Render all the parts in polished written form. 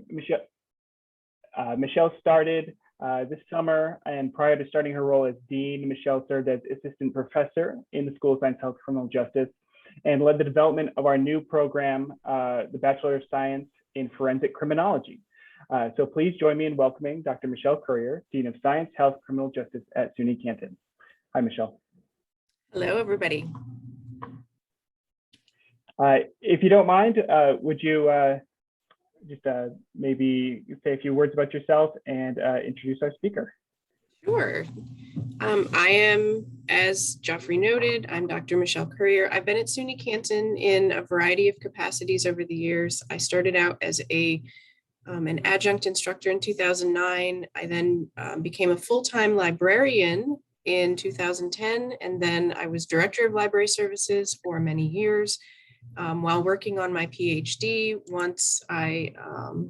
Michelle, Michelle started this summer, and prior to starting her role as Dean, Michelle served as Assistant Professor in the School of Science, Health, Criminal Justice, and led the development of our new program, the Bachelor of Science in Forensic Criminology. So please join me in welcoming Dr. Michelle Currier, Dean of Science, Health, Criminal Justice at SUNY Canton. Hi, Michelle. Hello, everybody. If you don't mind, would you just maybe say a few words about yourself and introduce our speaker? Sure. I am, as Geoffrey noted, I'm Dr. Michelle Currier. I've been at SUNY Canton in a variety of capacities over the years. I started out as an adjunct instructor in 2009. I then became a full-time librarian in 2010, and then I was director of library services for many years. While working on my PhD, once I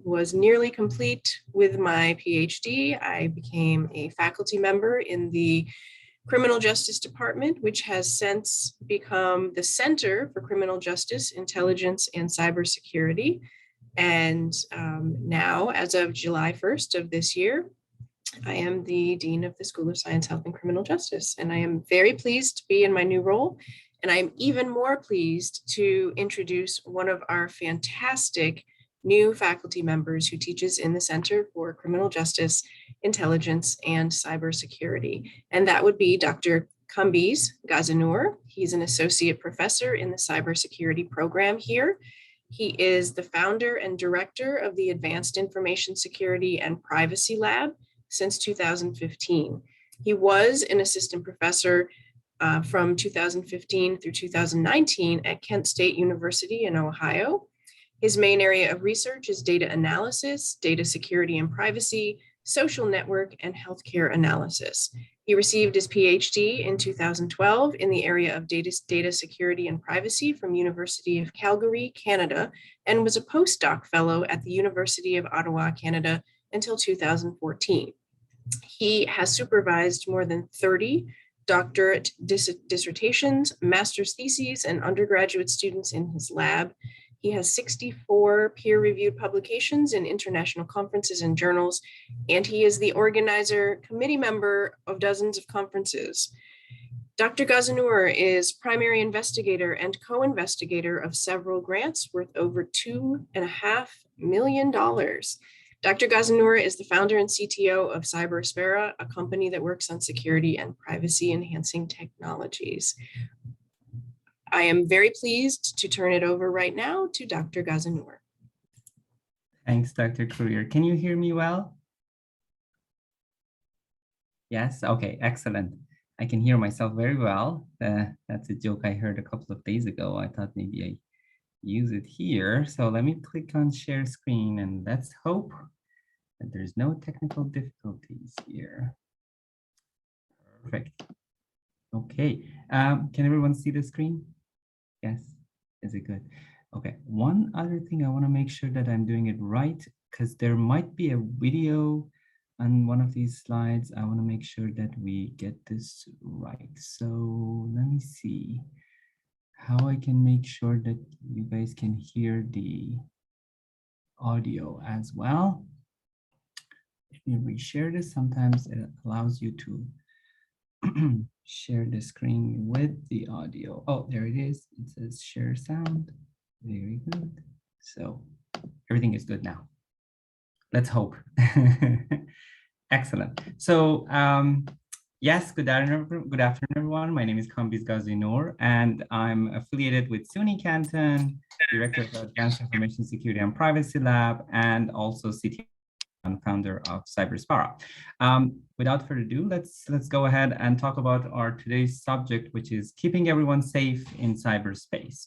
was nearly complete with my PhD, I became a faculty member in the Criminal Justice Department, which has since become the Center for Criminal Justice, Intelligence, and Cybersecurity. And now, as of July 1st of this year, I am the Dean of the School of Science, Health, and Criminal Justice. And I am very pleased to be in my new role. And I'm even more pleased to introduce one of our fantastic new faculty members who teaches in the Center for Criminal Justice, Intelligence, and Cybersecurity. And that would be Dr. Kambiz Ghazinour. He's an associate professor in the Cybersecurity Program here. He is the founder and director of the Advanced Information Security and Privacy Lab since 2015. He was an assistant professor from 2015 through 2019 at Kent State University in Ohio. His main area of research is data analysis, data security and privacy, social network, and healthcare analysis. He received his PhD in 2012 in the area of data security and privacy from University of Calgary, Canada, and was a postdoc fellow at the University of Ottawa, Canada, until 2014. He has supervised more than 30 doctorate dissertations, master's theses, and undergraduate students in his lab. He has 64 peer-reviewed publications in international conferences and journals, and he is the organizer, committee member of dozens of conferences. Dr. Ghazinour is primary investigator and co-investigator of several grants worth over $2.5 million. Dr. Ghazinour is the founder and CTO of Cyberspace, a company that works on security and privacy enhancing technologies. I am very pleased to turn it over right now to Dr. Ghazinour. Thanks, Dr. Currier. Can you hear me well? Yes, okay, excellent. I can hear myself very well. That's a joke I heard a couple of days ago. I thought maybe I use it here. So let me click on share screen and let's hope that there's no technical difficulties here. Perfect. Okay, can everyone see the screen? Yes, is it good? Okay, one other thing I want to make sure that I'm doing it right, because there might be a video on one of these slides. I want to make sure that we get this right. So let me see how I can make sure that you guys can hear the audio as well. If you reshare this, sometimes it allows you to share the screen with the audio. Oh, there it is. It says share sound. Very good. So everything is good now. Let's hope. Excellent. So yes, good afternoon, everyone. My name is Kambiz Ghazinour, and I'm affiliated with SUNY Canton, Director of the Advanced Information Security and Privacy Lab, and also CTO and founder of Cyberspace. Without further ado, let's go ahead and talk about our today's subject, which is keeping everyone safe in cyberspace.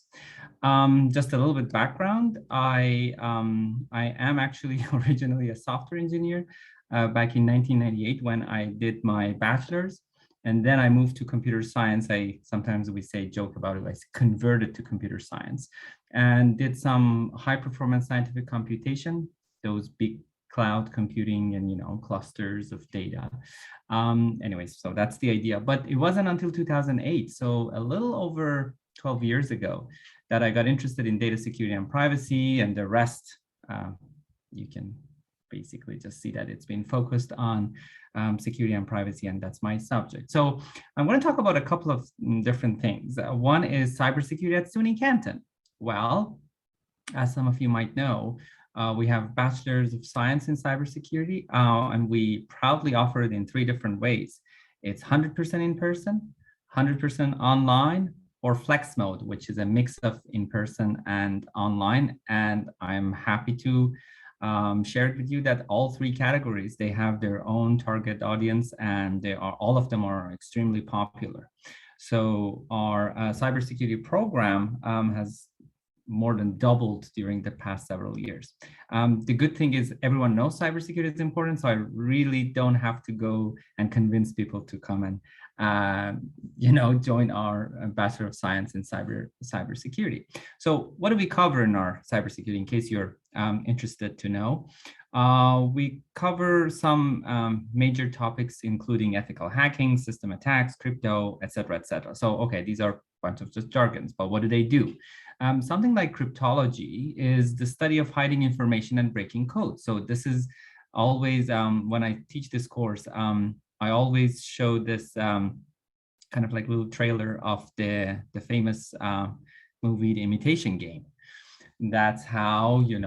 Just a little bit background. I am actually originally a software engineer back in 1998 when I did my bachelor's, and then I moved to computer science. Sometimes we joke about it, I converted to computer science and did some high performance scientific computation, those big cloud computing and clusters of data. Anyways, so that's the idea. But it wasn't until 2008, so a little over 12 years ago, that I got interested in data security and privacy, and the rest you can basically just see that it's been focused on security and privacy, and that's my subject. So I'm going to talk about a couple of different things. One is cybersecurity at SUNY Canton. Well, as some of you might know, we have Bachelor's of Science in Cybersecurity, and we proudly offer it in 3 different ways. It's 100% in person, 100% online, or flex mode, which is a mix of in-person and online. And I'm happy to share it with you that all 3 categories, they have their own target audience, and all of them are extremely popular. So our cybersecurity program has more than doubled during the past several years. The good thing is everyone knows cybersecurity is important, so I really don't have to go and convince people to come and join our Bachelor of Science in Cybersecurity. So what do we cover in our cybersecurity, in case you're interested to know? We cover some major topics, including ethical hacking, system attacks, crypto, etc., etc. So, okay, these are a bunch of just jargons, but what do they do? Something like cryptology is the study of hiding information and breaking code. So this is always, when I teach this course, I always show this kind of like little trailer of the famous movie, The Imitation Game. That's how, in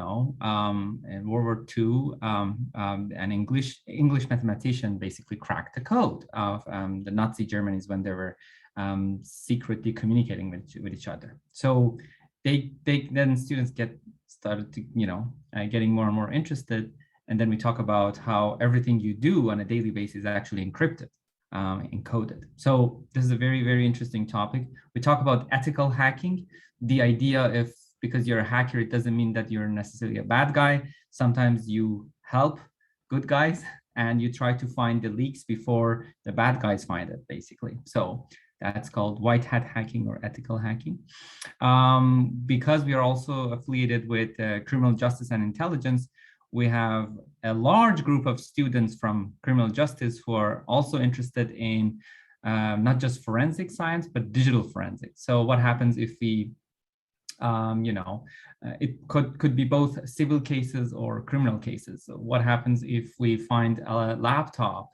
World War II, an English mathematician basically cracked the code of the Nazi Germany's when they were secretly communicating with each other. So then students started to, getting more and more interested. And then we talk about how everything you do on a daily basis is actually encrypted, encoded. So this is a very, very interesting topic. We talk about ethical hacking, the idea because you're a hacker, it doesn't mean that you're necessarily a bad guy. Sometimes you help good guys and you try to find the leaks before the bad guys find it, basically. So that's called white hat hacking or ethical hacking. Because we are also affiliated with criminal justice and intelligence, we have a large group of students from criminal justice who are also interested in not just forensic science, but digital forensics. So what happens if we, it could be both civil cases or criminal cases. So what happens if we find a laptop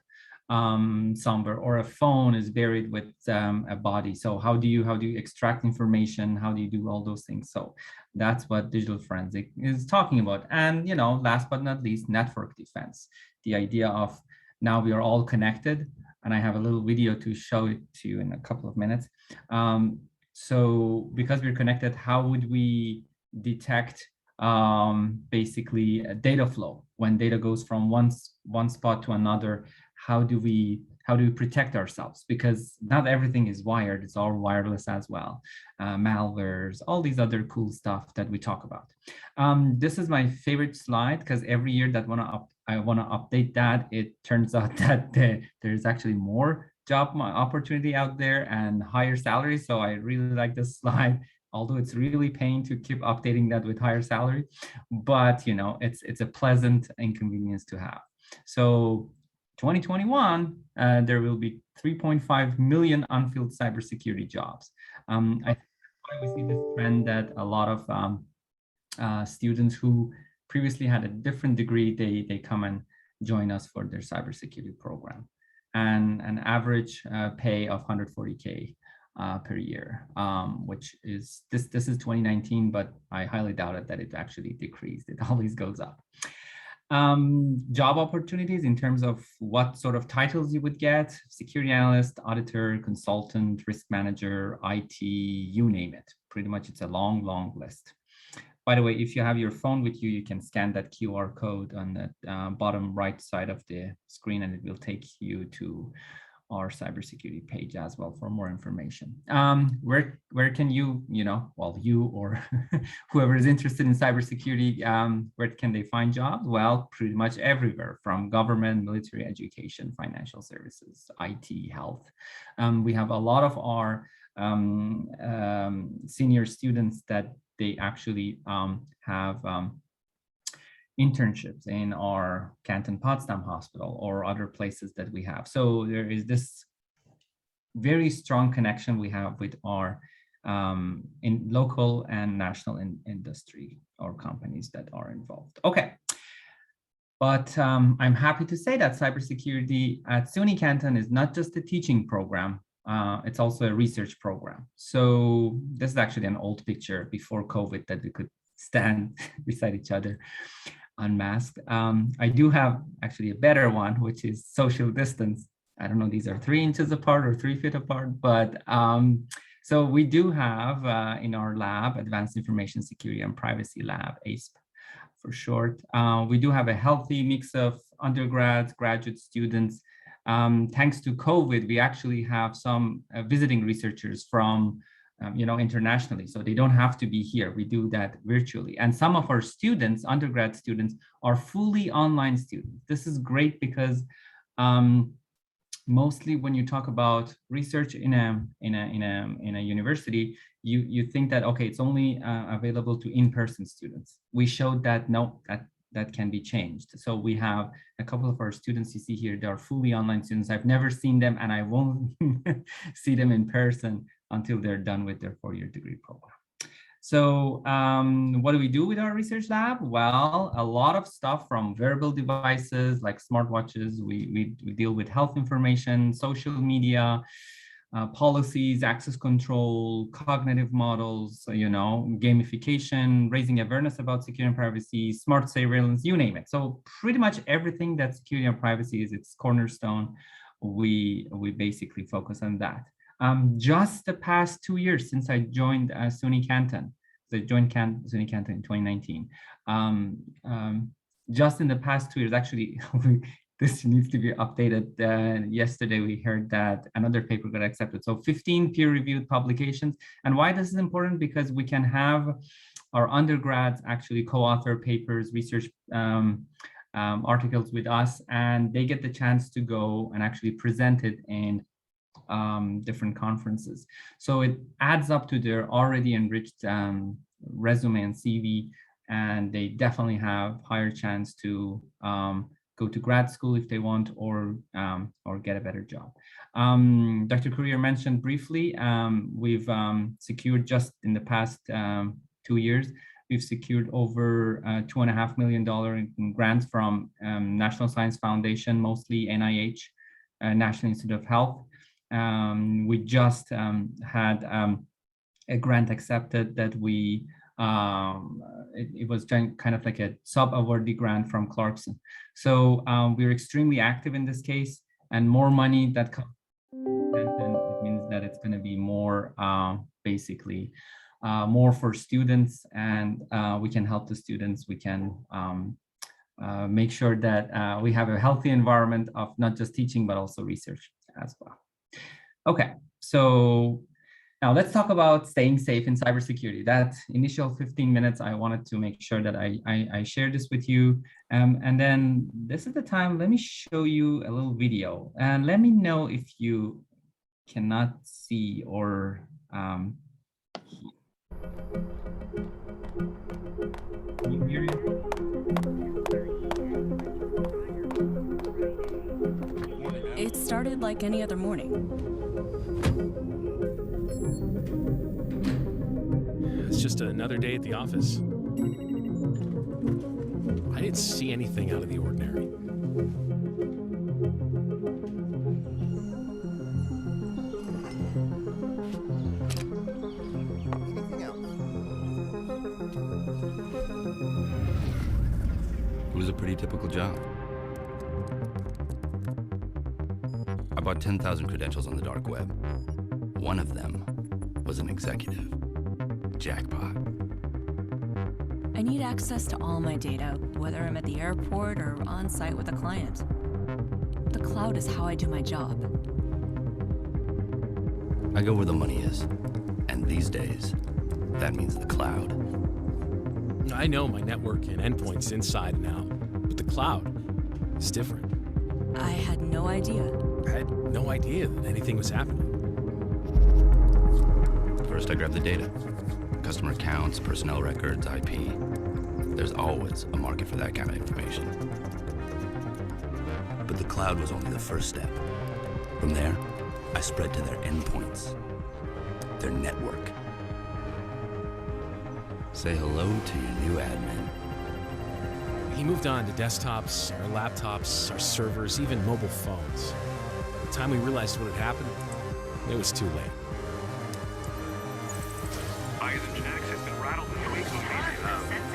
somewhere, or a phone is buried with a body? So how do you extract information? How do you do all those things? So that's what digital forensic is talking about. And last but not least, network defense, the idea of now we are all connected, and I have a little video to show it to you in a couple of minutes. So because we're connected, how would we detect basically a data flow when data goes from one spot to another? How do we protect ourselves? Because not everything is wired, it's all wireless as well. Malwares, all these other cool stuff that we talk about. This is my favorite slide, because every year that I want to update that, it turns out that there's actually more job opportunity out there and higher salary. So I really like this slide, although it's really pain to keep updating that with higher salary, but it's a pleasant inconvenience to have. So 2021, there will be 3.5 million unfilled cybersecurity jobs. I think we see this trend that a lot of students who previously had a different degree, they come and join us for their cybersecurity program. And an average pay of 140K per year, which is, this is 2019, but I highly doubt it that it actually decreased. It always goes up. Job opportunities in terms of what sort of titles you would get: security analyst, auditor, consultant, risk manager, IT, you name it. Pretty much it's a long, long list. By the way, if you have your phone with you, you can scan that QR code on the bottom right side of the screen, and it will take you to our cybersecurity page as well for more information. Where can you or whoever is interested in cybersecurity, where can they find jobs? Well, pretty much everywhere, from government, military, education, financial services, IT, health. We have a lot of our senior students that they actually have internships in our Canton Potsdam Hospital or other places that we have. So there is this very strong connection we have with our in local and national industry or companies that are involved. Okay, But I'm happy to say that cybersecurity at SUNY Canton is not just a teaching program, it's also a research program. So this is actually an old picture before COVID that we could stand beside each other unmasked. I do have actually a better one, which is social distance. I don't know, these are 3 inches apart or 3 feet apart, but so we do have in our lab, Advanced Information Security and Privacy Lab, ASP for short. We do have a healthy mix of undergrads, graduate students. Thanks to COVID, we actually have some visiting researchers from internationally, so they don't have to be here. We do that virtually. And some of our students, undergrad students, are fully online students. This is great because mostly when you talk about research in a university, you think that, okay, it's only available to in-person students. We showed that no, that can be changed. So we have a couple of our students you see here, they are fully online students. I've never seen them and I won't see them in person until they're done with their 4-year degree program. So what do we do with our research lab? Well, a lot of stuff from wearable devices like smartwatches. We deal with health information, social media, policies, access control, cognitive models, gamification, raising awareness about security and privacy, smart surveillance, you name it. So pretty much everything that security and privacy is its cornerstone, we basically focus on that. Just the past 2 years since I joined SUNY Canton, so I joined SUNY Canton in 2019. Just in the past 2 years, actually, this needs to be updated. Yesterday, we heard that another paper got accepted. So 15 peer-reviewed publications. And why this is important? Because we can have our undergrads actually co-author papers, research articles with us, and they get the chance to go and actually present it in different conferences. So it adds up to their already enriched resume and CV, and they definitely have higher chance to go to grad school if they want, or get a better job. Dr. Courier mentioned briefly, we've secured just in the past 2 years, we've secured over $2.5 million in grants from National Science Foundation, mostly NIH, National Institute of Health. We just had a grant accepted that we, it was kind of like a sub-awardee grant from Clarkson. So we're extremely active in this case, and more money that comes, it means that it's going to be more, basically, more for students, and we can help the students. We can make sure that we have a healthy environment of not just teaching, but also research as well. Okay, so now let's talk about staying safe in cybersecurity. That initial 15 minutes, I wanted to make sure that I share this with you. And then this is the time, let me show you a little video, and let me know if you cannot see or can you hear it? It started like any other morning. It's just another day at the office. I didn't see anything out of the ordinary. Anything else? It was a pretty typical job. I bought 10,000 credentials on the dark web. One of them was an executive. Jackpot. I need access to all my data, whether I'm at the airport or on site with a client. The cloud is how I do my job. I go where the money is, and these days, that means the cloud. I know my network and endpoints inside and out, but the cloud is different. I had no idea. I had no idea that anything was happening. First, I grab the data. Customer accounts, personnel records, IP. There's always a market for that kind of information. But the cloud was only the first step. From there, I spread to their endpoints, their network. Say hello to your new admin. He moved on to desktops, our laptops, our servers, even mobile phones. By the time we realized what had happened, it was too late. Eisenjacks has been rattled this week.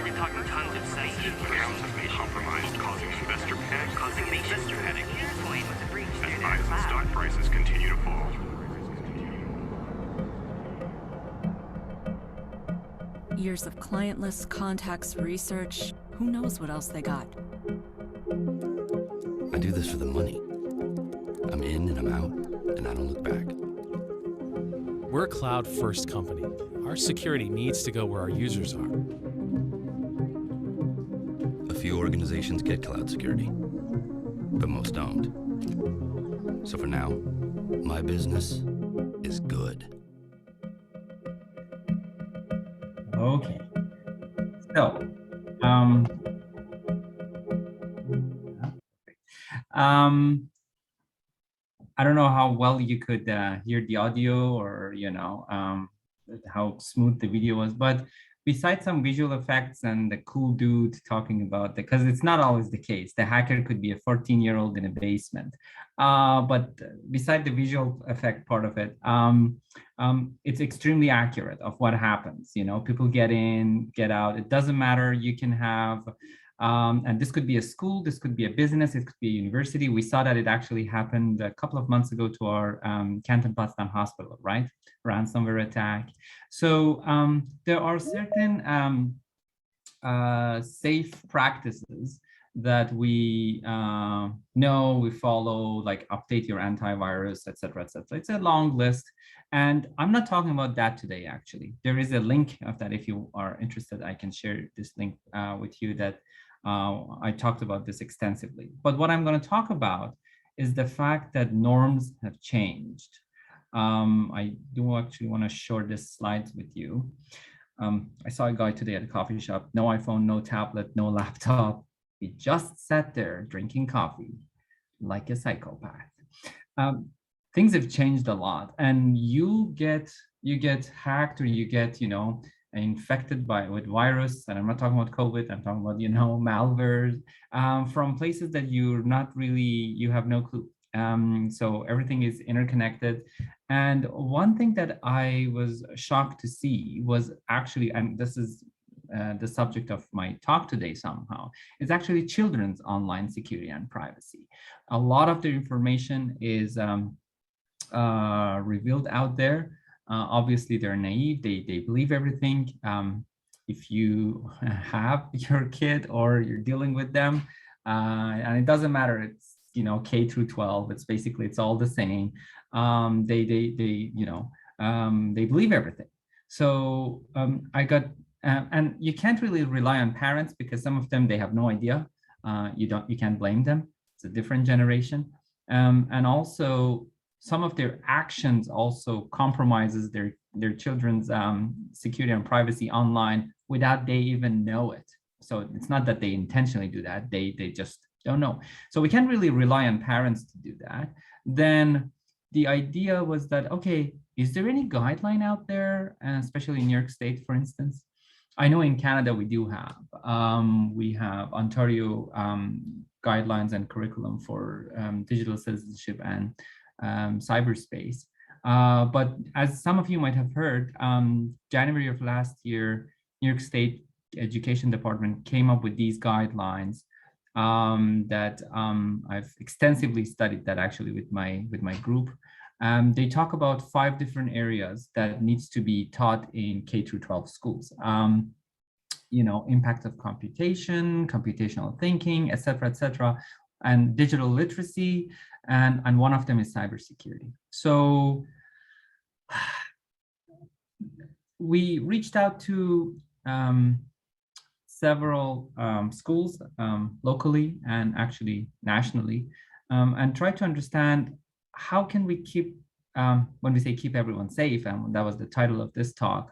We're talking tons of sites. Accounts have been compromised, causing investor panic. As Eisen's stock prices continue to fall. Years of client lists, contacts, research. Who knows what else they got? I do this for the money. I'm in and I'm out, and I don't look back. We're a cloud-first company. Our security needs to go where our users are. A few organizations get cloud security, but most don't. So for now, my business is good. Okay. So, I don't know how well you could hear the audio or, how smooth the video was, but besides some visual effects and the cool dude talking about, because it's not always the case. The hacker could be a 14-year-old in a basement. But beside the visual effect part of it, it's extremely accurate of what happens. People get in, get out. It doesn't matter. You can have, and this could be a school, this could be a business, it could be a university. We saw that it actually happened a couple of months ago to our Canton Potsdam hospital, right? Ransomware attack. So there are certain safe practices that we know, we follow, like update your antivirus, et cetera, et cetera. It's a long list. And I'm not talking about that today, actually. There is a link of that. If you are interested, I can share this link with you that I talked about this extensively. But what I'm going to talk about is the fact that norms have changed. I do actually want to share this slides with you. I saw a guy today at a coffee shop, no iPhone, no tablet, no laptop. He just sat there drinking coffee like a psychopath. Things have changed a lot, and you get hacked, or you get infected with virus. And I'm not talking about COVID. I'm talking about malwares from places that you have no clue. So everything is interconnected. And one thing that I was shocked to see was actually, and this is the subject of my talk today somehow, is actually children's online security and privacy. A lot of their information is revealed out there. Obviously, they're naive. They believe everything. If you have your kid or you're dealing with them, and it doesn't matter, it's K through 12. It's all the same. They believe everything. So I got, and you can't really rely on parents, because some of them, they have no idea. You can't blame them. It's a different generation. And also some of their actions also compromises their children's security and privacy online without they even know it. So it's not that they intentionally do that. They just don't know. So we can't really rely on parents to do that. Then the idea was that, okay, is there any guideline out there, especially in New York State, for instance? I know in Canada we do have. We have Ontario guidelines and curriculum for digital citizenship and cyberspace. But as some of you might have heard, January of last year, New York State Education Department came up with these guidelines that I've extensively studied that actually with my group. They talk about 5 different areas that needs to be taught in K through 12 schools. Impact of computation, computational thinking, et cetera, and digital literacy, and one of them is cybersecurity. So we reached out to several schools locally and actually nationally, and tried to understand how can we keep, when we say keep everyone safe, and that was the title of this talk,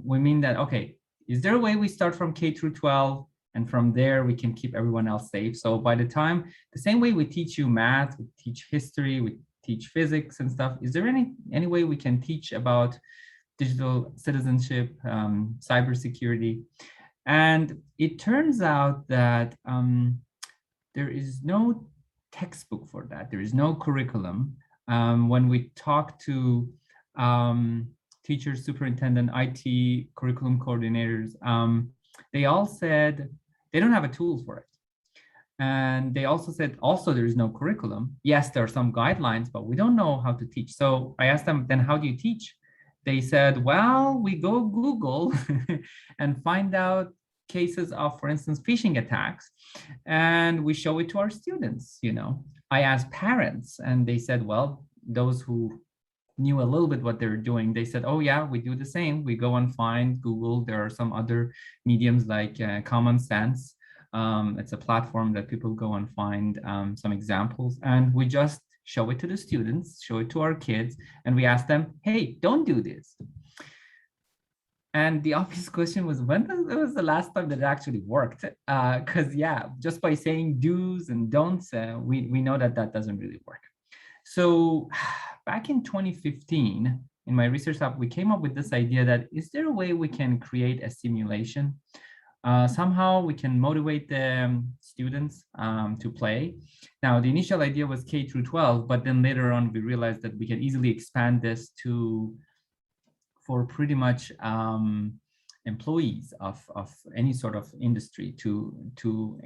we mean that, okay, is there a way we start from K through 12, and from there we can keep everyone else safe? So by the time, the same way we teach you math, we teach history, we teach physics and stuff, is there any way we can teach about digital citizenship, cybersecurity? And it turns out that there is no textbook for that. There is no curriculum. When we talk to teachers, superintendent, IT, curriculum coordinators, they all said they don't have a tool for it. And they also said, there is no curriculum. Yes, there are some guidelines, but we don't know how to teach. So I asked them, then how do you teach? They said, well, we go Google and find out cases of, for instance, phishing attacks, and we show it to our students. I asked parents, and they said, well, those who knew a little bit what they're doing, they said, oh yeah, we do the same. We go and find Google. There are some other mediums like Common Sense. It's a platform that people go and find some examples, and we just show it to the students, show it to our kids, and we ask them, hey, don't do this. And the obvious question was, when was the last time that it actually worked? Because just by saying do's and don'ts, we know that doesn't really work. So back in 2015, in my research lab, we came up with this idea that, is there a way we can create a simulation? Somehow we can motivate the students to play. Now, the initial idea was K through 12, but then later on we realized that we can easily expand this for pretty much employees of any sort of industry to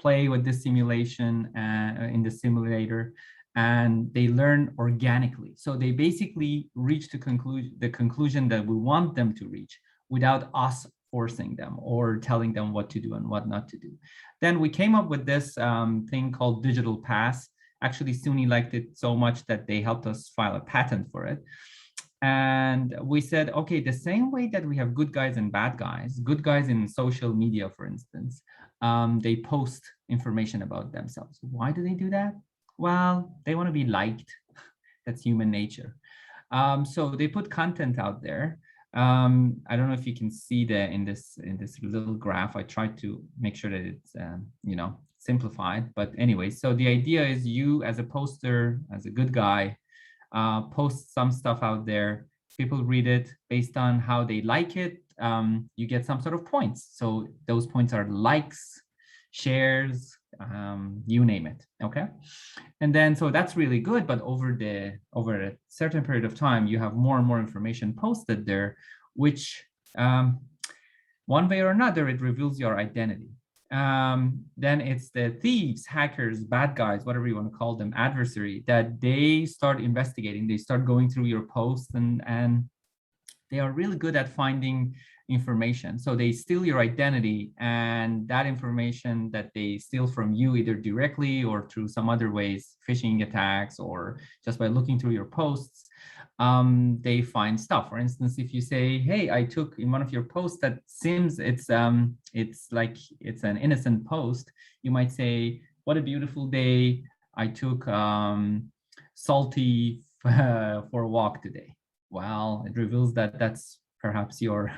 play with this simulation in the simulator, and they learn organically. So they basically reach the conclusion that we want them to reach without us forcing them or telling them what to do and what not to do. Then we came up with this thing called Digital Pass. Actually, SUNY liked it so much that they helped us file a patent for it. And we said, okay, the same way that we have good guys and bad guys in social media, for instance, they post information about themselves. Why do they do that? Well, they want to be liked. That's human nature. So they put content out there. I don't know if you can see in this little graph. I tried to make sure that it's simplified. But anyway, so the idea is you as a poster, as a good guy, post some stuff out there. People read it based on how they like it. You get some sort of points. So those points are likes, shares, you name it. Okay. And then, so that's really good. But over a certain period of time, you have more and more information posted there, which one way or another, it reveals your identity. Then it's the thieves, hackers, bad guys, whatever you want to call them, adversary, that they start investigating, they start going through your posts, and they are really good at finding information. So they steal your identity, and that information that they steal from you, either directly or through some other ways, phishing attacks, or just by looking through your posts, they find stuff. For instance, if you say, hey, I took in one of your posts that seems it's like it's an innocent post, you might say, what a beautiful day. I took Salty for a walk today. Well, it reveals that that's perhaps your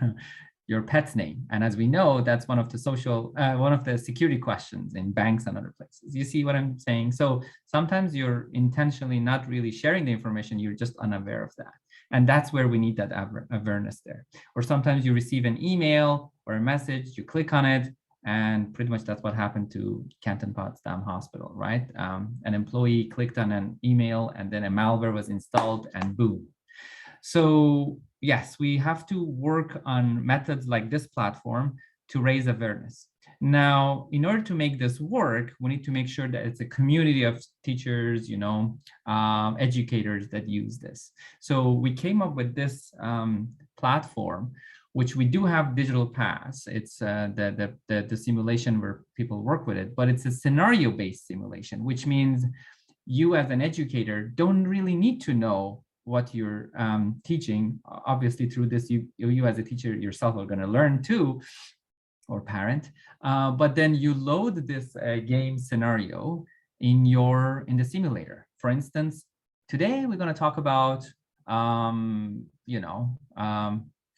pet's name. And as we know, that's one of the security questions in banks and other places. You see what I'm saying? So sometimes you're intentionally not really sharing the information, you're just unaware of that. And that's where we need that awareness there. Or sometimes you receive an email or a message, you click on it, and pretty much that's what happened to Canton Potsdam Hospital, right? An employee clicked on an email, and then a malware was installed, and boom. So yes, we have to work on methods like this platform to raise awareness. Now, in order to make this work, we need to make sure that it's a community of teachers, educators that use this. So we came up with this platform, which we do have Digital Pass. It's the simulation where people work with it, but it's a scenario-based simulation, which means you as an educator don't really need to know what you're teaching. Obviously, through this, you as a teacher yourself are going to learn too, or parent. But then you load this game scenario in the simulator. For instance, today we're going to talk about phishing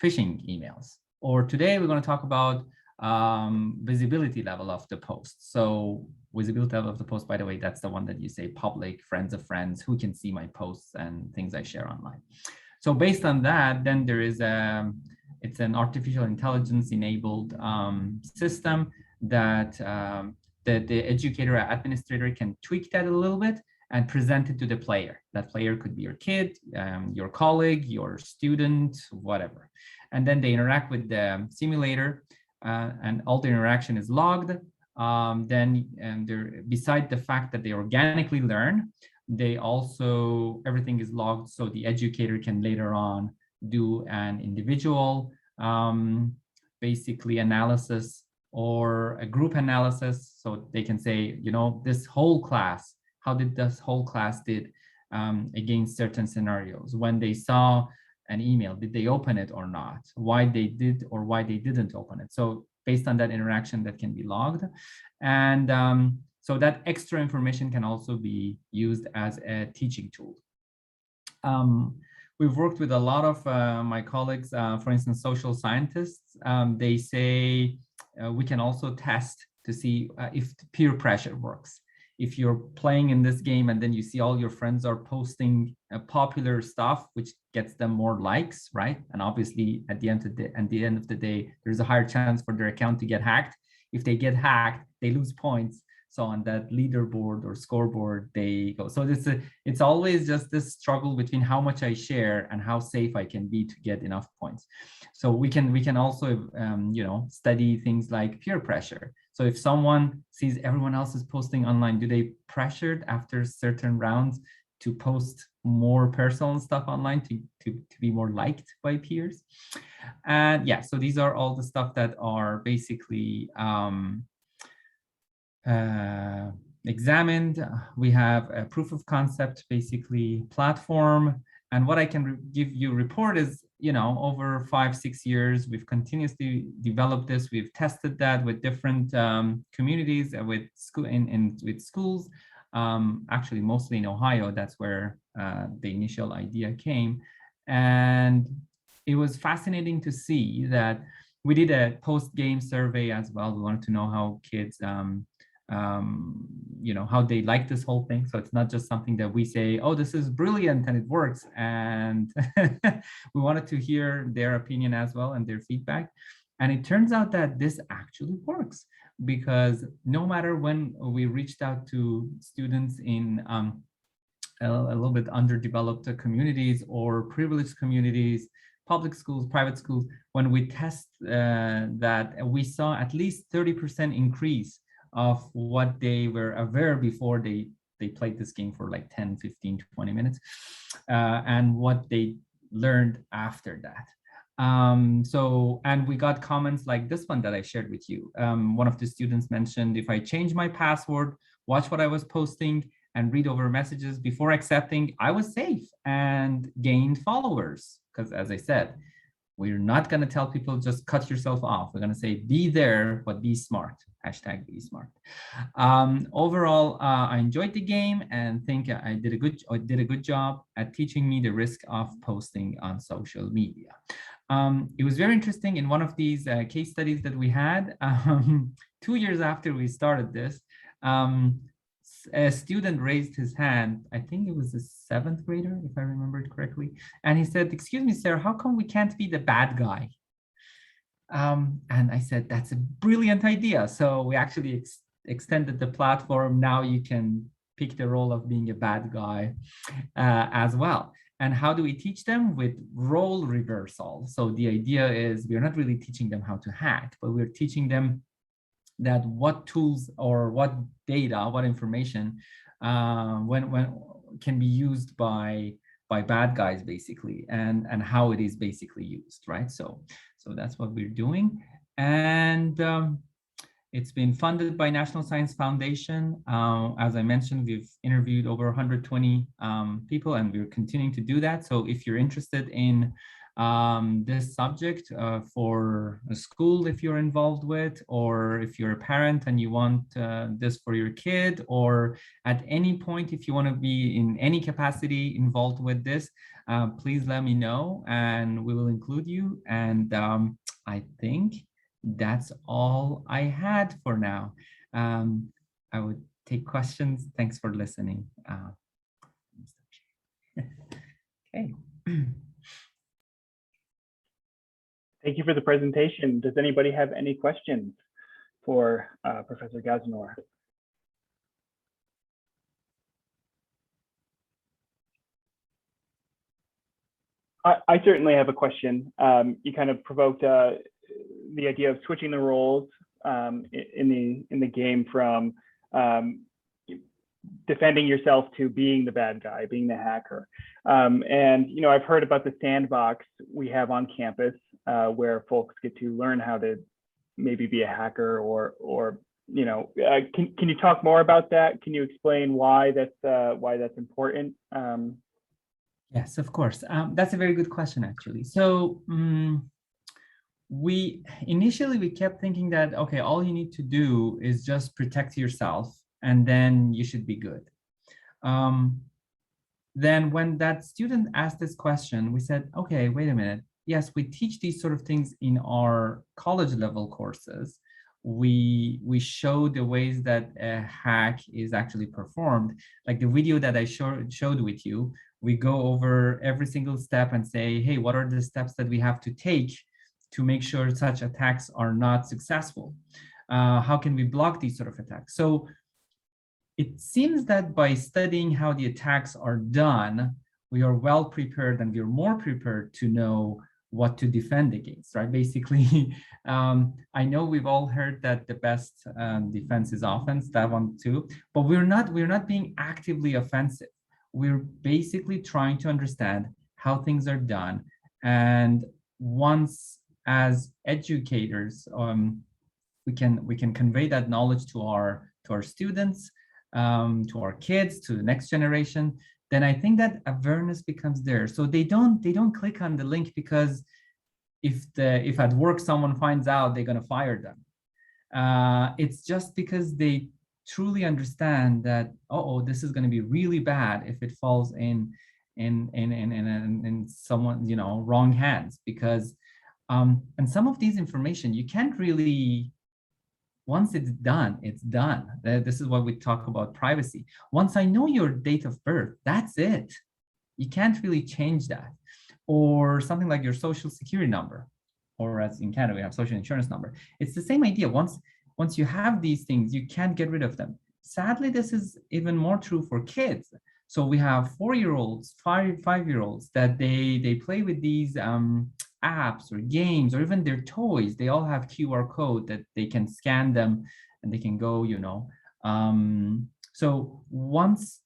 emails, or today we're going to talk about visibility level of the post. So visibility level of the post, by the way, that's the one that you say public, friends of friends, who can see my posts and things I share online. So based on that, then there is a it's an artificial intelligence enabled system that the educator or administrator can tweak that a little bit and present it to the player. That player could be your kid, your colleague, your student, whatever. And then they interact with the simulator and all the interaction is logged. Beside the fact that they organically learn, they also, everything is logged so the educator can later on do an individual basically analysis or a group analysis. So they can say, you know, this whole class, how did this whole class did against certain scenarios? When they saw an email, did they open it or not? Why they did or why they didn't open it? So based on that interaction, that can be logged. And so that extra information can also be used as a teaching tool. We've worked with a lot of my colleagues, for instance, social scientists. They say we can also test to see if peer pressure works. If you're playing in this game and then you see all your friends are posting popular stuff, which gets them more likes, right? And obviously at the end of the day, there's a higher chance for their account to get hacked. If they get hacked, they lose points. So on that leaderboard or scoreboard, they go. So it's always just this struggle between how much I share and how safe I can be to get enough points. So we can also you know, study things like peer pressure. So if someone sees everyone else is posting online, do they pressured after certain rounds to post more personal stuff online to be more liked by peers? And yeah, so these are all the stuff that are basically examined. We have a proof of concept, basically platform. And what I can give you report is, you know, over 5-6 years, we've continuously developed this. We've tested that with different communities, with schools. Actually, mostly in Ohio. That's where the initial idea came. And it was fascinating to see that we did a post-game survey as well. We wanted to know how kids you know, how they like this whole thing. So it's not just something that we say, oh, this is brilliant and it works. And we wanted to hear their opinion as well and their feedback. And it turns out that this actually works, because no matter when we reached out to students in a little bit underdeveloped communities or privileged communities, public schools, private schools, when we test that, we saw at least 30% increase of what they were aware before they played this game for like 10, 15, 20 minutes, and what they learned after that. And we got comments like this one that I shared with you. One of the students mentioned, if I change my password, watch what I was posting, and read over messages before accepting, I was safe and gained followers. Because as I said, we're not going to tell people just cut yourself off. We're going to say be there, but be smart. Hashtag be smart. Overall, I enjoyed the game and think I did a good job at teaching me the risk of posting on social media. It was very interesting. In one of these case studies that we had, 2 years after we started this, a student raised his hand. I think it was a 7th grader, if I remember it correctly. And he said, excuse me, sir, how come we can't be the bad guy? And I said, that's a brilliant idea. So we actually extended the platform. Now you can pick the role of being a bad guy as well. And how do we teach them? With role reversal. So the idea is we're not really teaching them how to hack, but we're teaching them that what tools or what data, what information when can be used by bad guys, basically, and how it is basically used, right? So that's what we're doing. And it's been funded by National Science Foundation. As I mentioned, we've interviewed over 120 people, and we're continuing to do that. So if you're interested in this subject for a school, if you're involved with, or if you're a parent and you want this for your kid, or at any point, if you want to be in any capacity involved with this, please let me know and we will include you. And I think that's all I had for now. I would take questions. Thanks for listening. Okay. Thank you for the presentation. Does anybody have any questions for Professor Ghazinour? I certainly have a question. You kind of provoked the idea of switching the roles in the game from defending yourself to being the bad guy, being the hacker. And you know, I've heard about the sandbox we have on campus where folks get to learn how to maybe be a hacker or you know, can you talk more about that? Can you explain why that's important? Yes, of course. That's a very good question, actually. So we initially kept thinking that, okay, all you need to do is just protect yourself and then you should be good. Then when that student asked this question, we said, okay, wait a minute. Yes, we teach these sort of things in our college level courses. We show the ways that a hack is actually performed. Like the video that I showed with you, we go over every single step and say, hey, what are the steps that we have to take to make sure such attacks are not successful? How can we block these sort of attacks? So it seems that by studying how the attacks are done, we are well prepared and we're more prepared to know what to defend against, right? Basically, I know we've all heard that the best defense is offense, that one too, but we're not being actively offensive. We're basically trying to understand how things are done. And once as educators, we can convey that knowledge to our students, to our kids, to the next generation, then I think that awareness becomes there. So they don't click on the link because if at work someone finds out, they're gonna fire them. It's just because they truly understand that, this is gonna be really bad if it falls in someone, you know, wrong hands. Because and some of these information you can't really. Once it's done, it's done. This is what we talk about privacy. Once I know your date of birth, that's it. You can't really change that. Or something like your social security number, or as in Canada, we have social insurance number. It's the same idea. Once you have these things, you can't get rid of them. Sadly, this is even more true for kids. So we have 4-year-olds, 5-year-olds that they play with these apps or games or even their toys. They all have QR code that they can scan them and they can go, you know. So once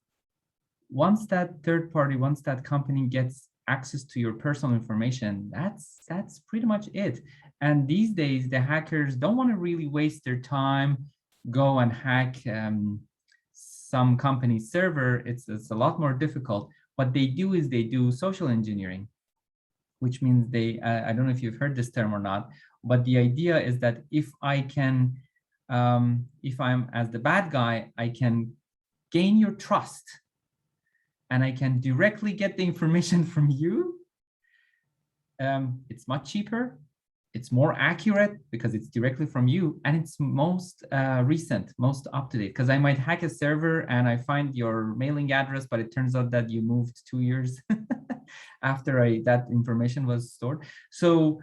that third party, once that company gets access to your personal information, that's pretty much it. And these days, the hackers don't want to really waste their time, go and hack some company's server. It's a lot more difficult. What they do is they do social engineering, which means they, I don't know if you've heard this term or not, but the idea is that if I can, if I'm as the bad guy, I can gain your trust and I can directly get the information from you. It's much cheaper. It's more accurate because it's directly from you, and it's most recent, most up-to-date. Because I might hack a server and I find your mailing address, but it turns out that you moved 2 years after that information was stored. So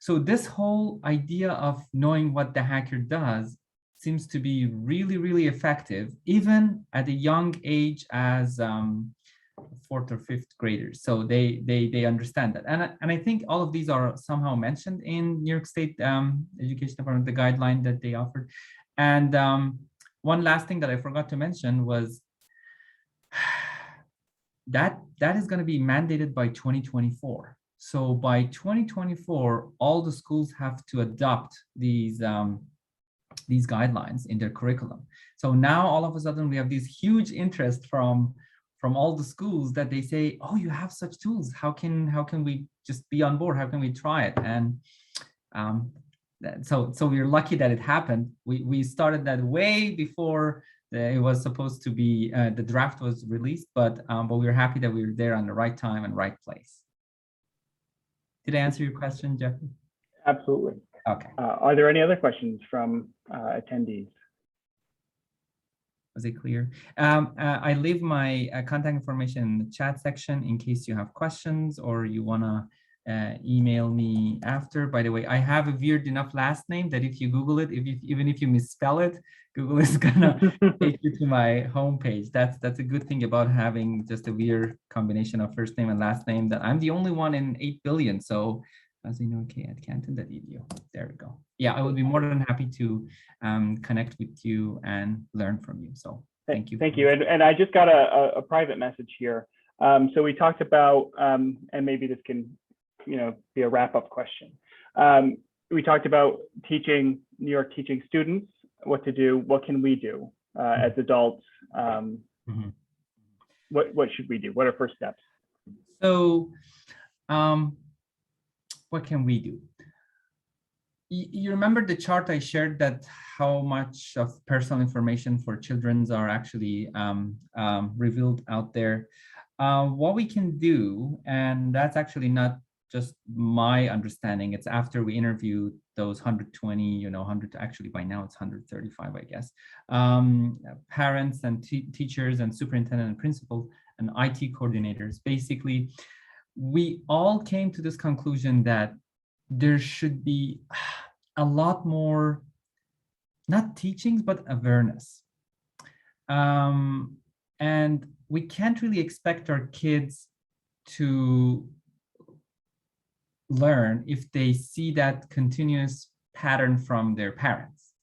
this whole idea of knowing what the hacker does seems to be really, really effective, even at a young age as 4th or 5th graders. So they understand that. And I think all of these are somehow mentioned in New York State Education Department, the guideline that they offered. And one last thing that I forgot to mention was that is going to be mandated by 2024. So by 2024, all the schools have to adopt these guidelines in their curriculum. So now all of a sudden we have this huge interest from all the schools that they say, oh, you have such tools. How can we just be on board? How can we try it? And so we're lucky that it happened. We started that way before it was supposed to be, the draft was released, but we're happy that we were there on the right time and right place. Did I answer your question, Jeffrey? Absolutely. Okay. Are there any other questions from attendees? Was it clear? I leave my contact information in the chat section in case you have questions or you want to email me after. By the way, I have a weird enough last name that if you Google it, even if you misspell it, Google is gonna take you to my homepage. That's a good thing about having just a weird combination of first name and last name, that I'm the only one in 8 billion. So Ghazinour@canton.edu. There we go. Yeah, I would be more than happy to connect with you and learn from you. So thank you. Thank you. And I just got a private message here. So we talked about, and maybe this can, be a wrap-up question. We talked about New York teaching students what to do. What can we do as adults? What should we do? What are first steps? So, what can we do? You remember the chart I shared, that how much of personal information for children are actually revealed out there. What we can do, and that's actually not just my understanding, it's after we interviewed those 120, 100, actually by now it's 135, I guess, parents and teachers and superintendent and principals and IT coordinators. Basically, we all came to this conclusion that there should be a lot more, not teachings, but awareness. And we can't really expect our kids to learn if they see that continuous pattern from their parents,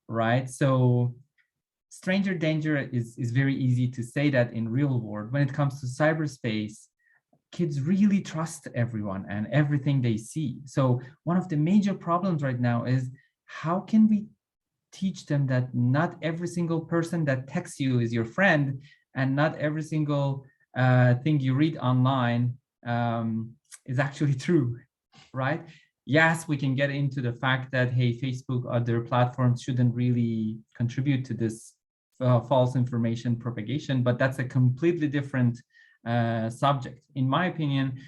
right? So stranger danger is very easy to say that in real world. When it comes to cyberspace, kids really trust everyone and everything they see. So one of the major problems right now is, how can we teach them that not every single person that texts you is your friend, and not every single thing you read online is actually true, right? Yes, we can get into the fact that, hey, Facebook, other platforms shouldn't really contribute to this false information propagation, but that's a completely different subject. In my opinion,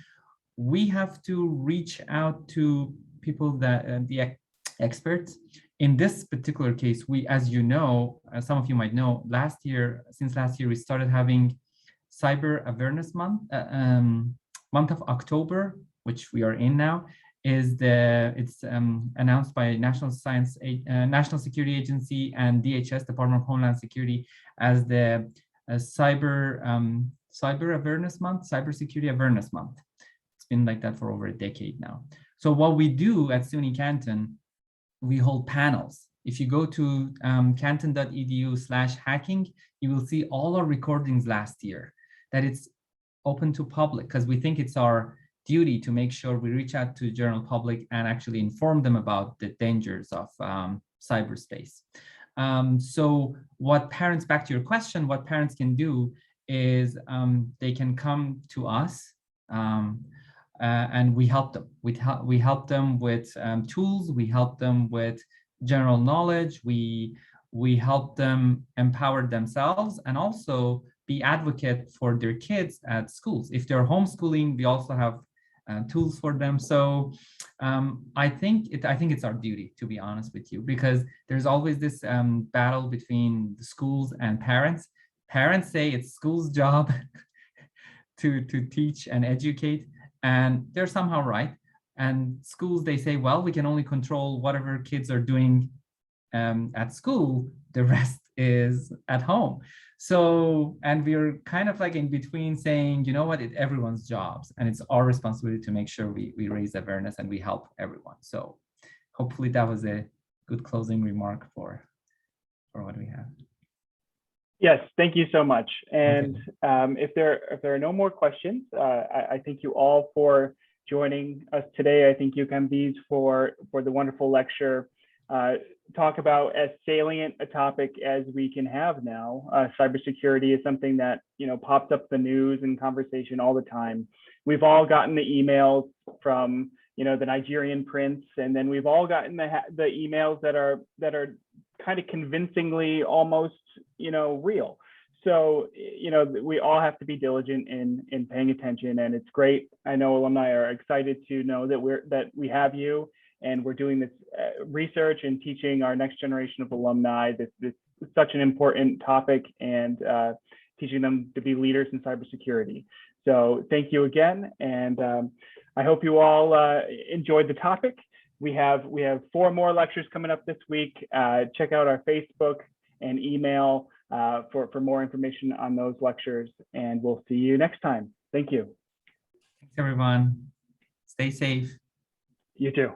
we have to reach out to people that the experts. In this particular case, we, as you know, some of you might know, since last year, we started having Cyber Awareness Month. Month of October, which we are in now, it's announced by National Security Agency and DHS, Department of Homeland Security, as the Cyber Awareness Month, Cybersecurity Awareness Month. It's been like that for over a decade now. So what we do at SUNY Canton, we hold panels. If you go to canton.edu/hacking, you will see all our recordings last year, that it's open to public, because we think it's our duty to make sure we reach out to the general public and actually inform them about the dangers of cyberspace. So what parents, back to your question, what parents can do is they can come to us and we help them. We help them with tools, we help them with general knowledge, we help them empower themselves, and also be advocate for their kids at schools. If they're homeschooling, we also have tools for them. So I think it's our duty, to be honest with you, because there's always this battle between the schools and parents. Parents say it's school's job to teach and educate, and they're somehow right. And schools, they say, well, we can only control whatever kids are doing at school. The rest is at home. So, and we're kind of like in between, saying, you know what, it's everyone's jobs, and it's our responsibility to make sure we raise awareness and we help everyone. So hopefully that was a good closing remark for what we have. Yes, thank you so much. And okay. If there are no more questions, I thank you all for joining us today. I thank you, Kambiz, for the wonderful lecture. Talk about as salient a topic as we can have now. Cybersecurity is something that pops up the news and conversation all the time. We've all gotten the emails from the Nigerian prince, and then we've all gotten the emails that are kind of convincingly almost real. So we all have to be diligent in paying attention, and it's great. I know alumni are excited to know that we have you, and we're doing this research and teaching our next generation of alumni this such an important topic, and teaching them to be leaders in cybersecurity. So thank you again, and I hope you all enjoyed the topic. We have 4 more lectures coming up this week. Check out our Facebook and email for more information on those lectures, and we'll see you next time. Thank you. Thanks, everyone. Stay safe. You too.